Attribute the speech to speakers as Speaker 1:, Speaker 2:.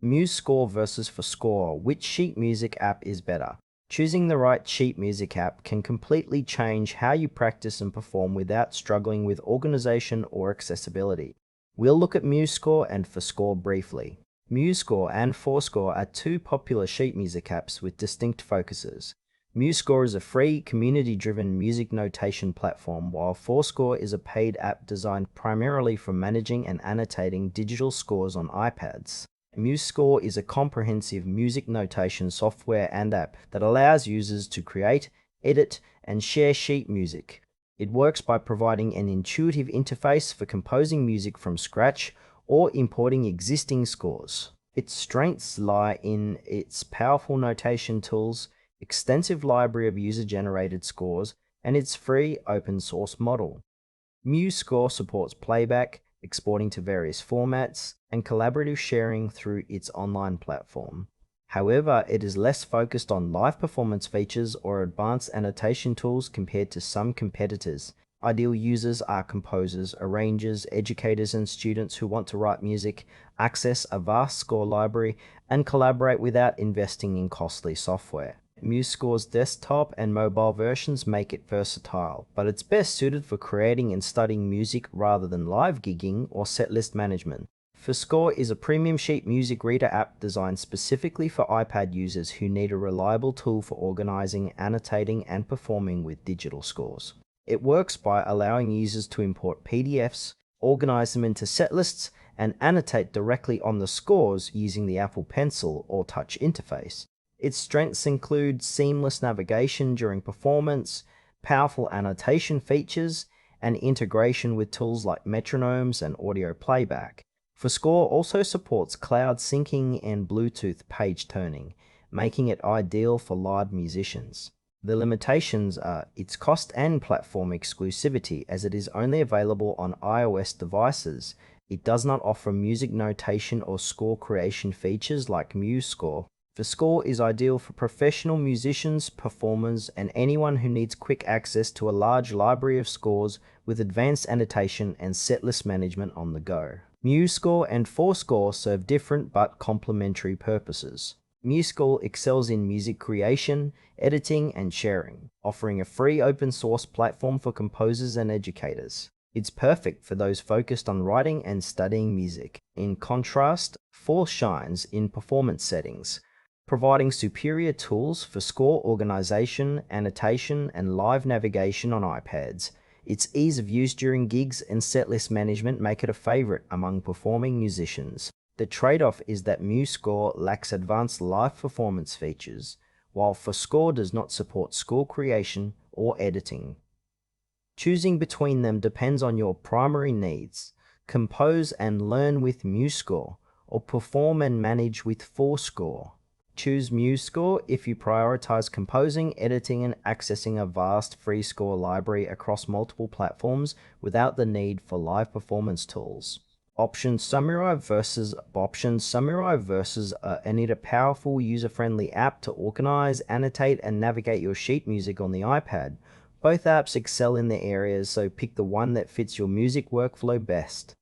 Speaker 1: MuseScore versus forScore. Which sheet music app is better? Choosing the right sheet music app can completely change how you practice and perform without struggling with organization or accessibility. We'll look at MuseScore and forScore briefly. MuseScore and forScore are two popular sheet music apps with distinct focuses. MuseScore is a free, community-driven music notation platform, while forScore is a paid app designed primarily for managing and annotating digital scores on iPads. MuseScore is a comprehensive music notation software and app that allows users to create, edit, and share sheet music. It works by providing an intuitive interface for composing music from scratch or importing existing scores. Its strengths lie in its powerful notation tools, extensive library of user-generated scores, and its free open-source model. MuseScore supports playback, exporting to various formats, and collaborative sharing through its online platform. However, it is less focused on live performance features or advanced annotation tools compared to some competitors. Ideal users are composers, arrangers, educators, and students who want to write music, access a vast score library, and collaborate without investing in costly software. MuseScore's desktop and mobile versions make it versatile, but it's best suited for creating and studying music rather than live gigging or setlist management. forScore is a premium sheet music reader app designed specifically for iPad users who need a reliable tool for organizing, annotating, and performing with digital scores. It works by allowing users to import PDFs, organize them into setlists, and annotate directly on the scores using the Apple Pencil or Touch interface. Its strengths include seamless navigation during performance, powerful annotation features, and integration with tools like metronomes and audio playback. forScore also supports cloud syncing and Bluetooth page turning, making it ideal for live musicians. The limitations are its cost and platform exclusivity, as it is only available on iOS devices. It does not offer music notation or score creation features like MuseScore. forScore is ideal for professional musicians, performers, and anyone who needs quick access to a large library of scores with advanced annotation and setlist management on the go. MuseScore and forScore serve different but complementary purposes. MuseScore excels in music creation, editing, and sharing, offering a free open-source platform for composers and educators. It's perfect for those focused on writing and studying music. In contrast, forScore shines in performance settings, providing superior tools for score organization, annotation, and live navigation on iPads. Its ease of use during gigs and setlist management make it a favorite among performing musicians. The trade-off is that MuseScore lacks advanced live performance features, while forScore does not support score creation or editing. Choosing between them depends on your primary needs. Compose and learn with MuseScore, or perform and manage with forScore. Choose MuseScore if you prioritize composing, editing, and accessing a vast free score library across multiple platforms without the need for live performance tools. Options Samurai versus need a powerful, user-friendly app to organize, annotate, and navigate your sheet music on the iPad. Both apps excel in their areas, so pick the one that fits your music workflow best.